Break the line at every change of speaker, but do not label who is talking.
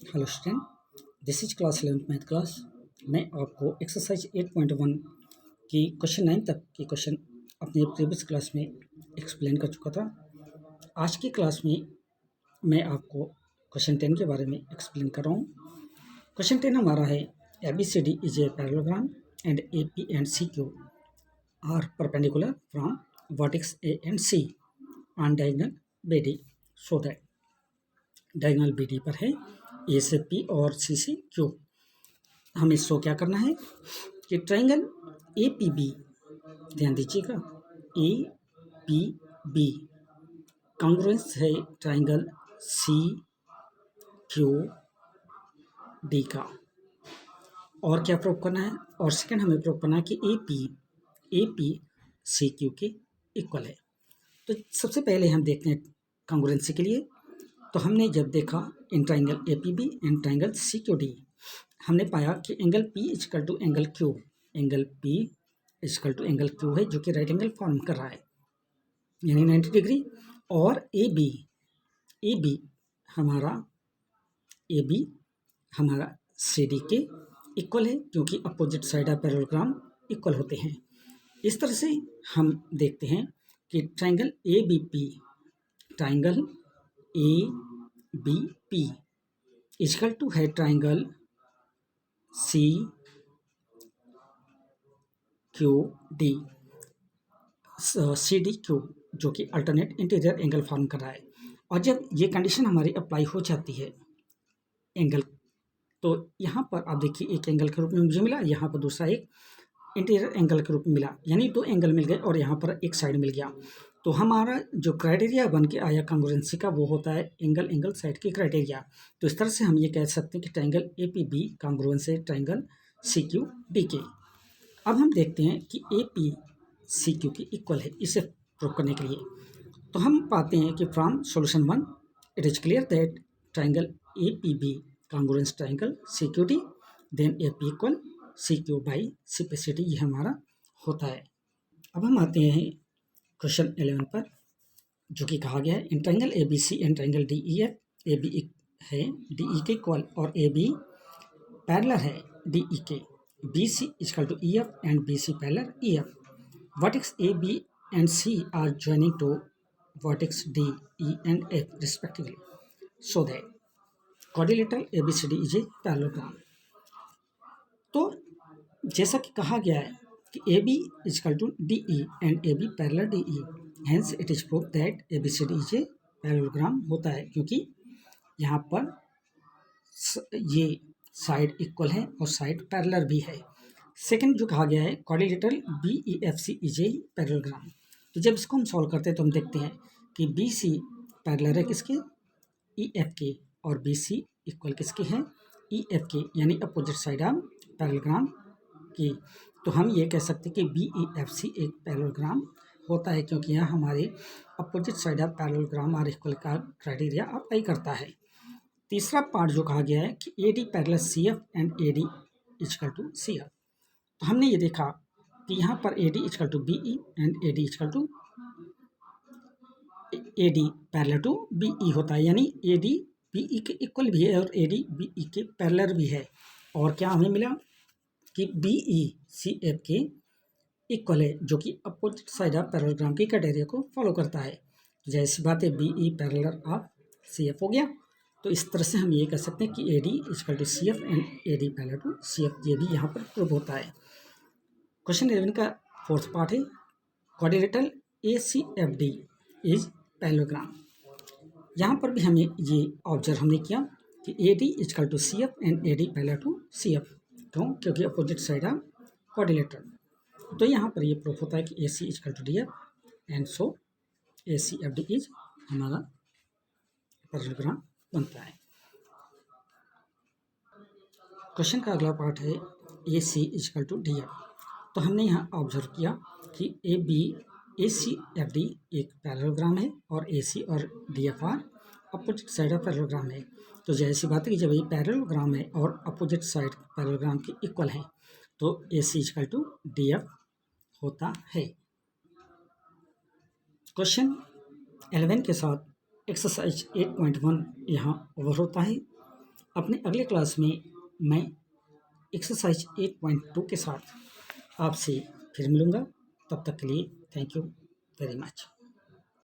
Hello student, this is class 11th math class. मैं आपको exercise 8.1 की क्वेश्चन 9 तक की क्वेश्चन अपने प्रीवियस क्लास में एक्सप्लेन कर चुका था। आज की क्लास में मैं आपको क्वेश्चन 10 के बारे में एक्सप्लेन कर रहा हूँ। क्वेश्चन 10 हमारा है A B C D is a parallelogram and A P and C Q are perpendicular from vertex A and C on diagonal B D so that diagonal B D पर है ए से P और सी से Q. हमें show क्या करना है कि ट्राइंगल ए पी बी, ध्यान दीजिएगा, ए पी बी कॉन्ग्रुएंस है ट्राइंगल सी क्यू डी का। और क्या प्रूव करना है, और सेकंड हमें प्रूव करना है कि ए पी सी क्यू के इक्वल है। तो सबसे पहले हम देखते हैं कॉन्ग्रुएंसी के लिए। तो हमने जब देखा in triangle A P B and triangle C Q D, हमने पाया कि angle P is equal to angle Q, angle P is equal to angle Q है जो कि राइट एंगल फॉर्म कर रहा है यानी 90 डिग्री। और ए बी हमारा सी डी के इक्वल है क्योंकि opposite side of parallelogram equal होते हैं। इस तरह से हम देखते हैं कि triangle A B P is equal to है triangle C Q D, C D Q जो कि अल्टरनेट इंटीरियर एंगल फॉर्म कर रहा है। और जब ये कंडीशन हमारी अप्लाई हो जाती है एंगल, तो यहाँ पर आप देखिए एक एंगल के रूप में मुझे मिला, यहाँ पर दूसरा एक इंटीरियर एंगल के रूप में मिला, यानी दो एंगल मिल गए और यहाँ पर एक साइड मिल गया। तो हमारा जो क्राइटेरिया बन के आया कॉन्ग्रुएंसी का वो होता है एंगल साइड की क्राइटेरिया। तो इस तरह से हम ये कह सकते हैं कि triangle A P B congruence है ट्राइंगल सी क्यू डी के। अब हम देखते हैं कि ए पी सी क्यू की इक्वल है, इसे प्रूव करने के लिए। तो हम पाते हैं कि from solution 1 it is clear that triangle A P B congruence triangle C Q D, then A P equal C Q by C P C D, ये हमारा होता है। अब हम आते हैं क्वेश्चन 11 पर, जो कि कहा गया है in triangle A B C and triangle D E F, A B है डी ई के इक्वल और ए बी पैरेलल है डी ई के, B C is equal to E F and B C parallel E F, vertex A, B and C are joining to vertex D, E and F respectively, so that quadrilateral ABCD is a parallelogram। तो जैसा कि कहा गया है कि AB is equal to DE and AB parallel DE, hence it is proved that ABCD is a parallelogram होता है, क्योंकि यहाँ पर ये साइड इक्वल है और साइड पैरेलल भी है। सेकंड जो कहा गया है quadrilateral B E F C is a parallelogram. तो जब इसको हम सॉल्व करते हैं तो हम देखते हैं कि बी सी पैरेलल है किसके, ई एफ के, और बी सी इक्वल किसके हैं, ई एफ के, यानी अपोजिट साइड ऑफ पैरेललोग्राम की। तो हम ये कह सकते हैं कि बी ई एफ सी एक पैरेललोग्राम होता है क्योंकि यहाँ हमारे अपोजिट साइड ऑफ पैरेललोग्राम और इक्वल का क्राइटेरिया अप्लाई करता है। तीसरा पार्ट जो कहा गया है कि A D parallel C F and A D is equal to C F. तो हमने ये देखा कि यहाँ पर A D is equal to B E and A D is equal to A D parallel to B E होता है, यानी ए डी बी ई के इक्वल भी है और ए डी बी ई के पैरेलल भी है। और क्या हमें मिला कि बी ई सी एफ के इक्वल है, जो कि अपोजिट साइड ऑफ पैरेललोग्राम के क्राइटेरिया को फॉलो करता है। जैसी बात है B E parallel of C F हो गया। तो इस तरह से हम ये कह सकते हैं कि A D is equal to C F and A D parallel to C F, ये भी यहाँ पर प्रूव होता है। क्वेश्चन 11 का फोर्थ पार्ट है quadrilateral A C F D is parallelogram. यहाँ पर भी हमें ये ऑब्जर्व हमने किया कि A D is equal to C F and A D parallel to C F, क्यों, क्योंकि अपोजिट साइड ऑफ क्वाड्रिलेटरल। तो यहाँ पर ये प्रूफ होता है कि A C is equal to D F and so A C F D is हमारा पैरेललोग्राम बनता है। क्वेश्चन का अगला पार्ट है A C is equal to D F. तो हमने यहाँ ऑब्जर्व किया कि ए सी एफ डी एक पैरेललोग्राम है और ए सी और D F are opposite side of parallelogram है। तो जैसी बात है कि जब ये पैरेललोग्राम है और अपोजिट साइड पैरेललोग्राम के इक्वल है तो ए C is equal to D F होता है। क्वेश्चन 11 के साथ एक्सरसाइज 8.1 यहाँ ओवर होता है। अपने अगले क्लास में मैं एक्सरसाइज 8.2 के साथ आपसे फिर मिलूँगा। तब तक के लिए थैंक यू वेरी मच।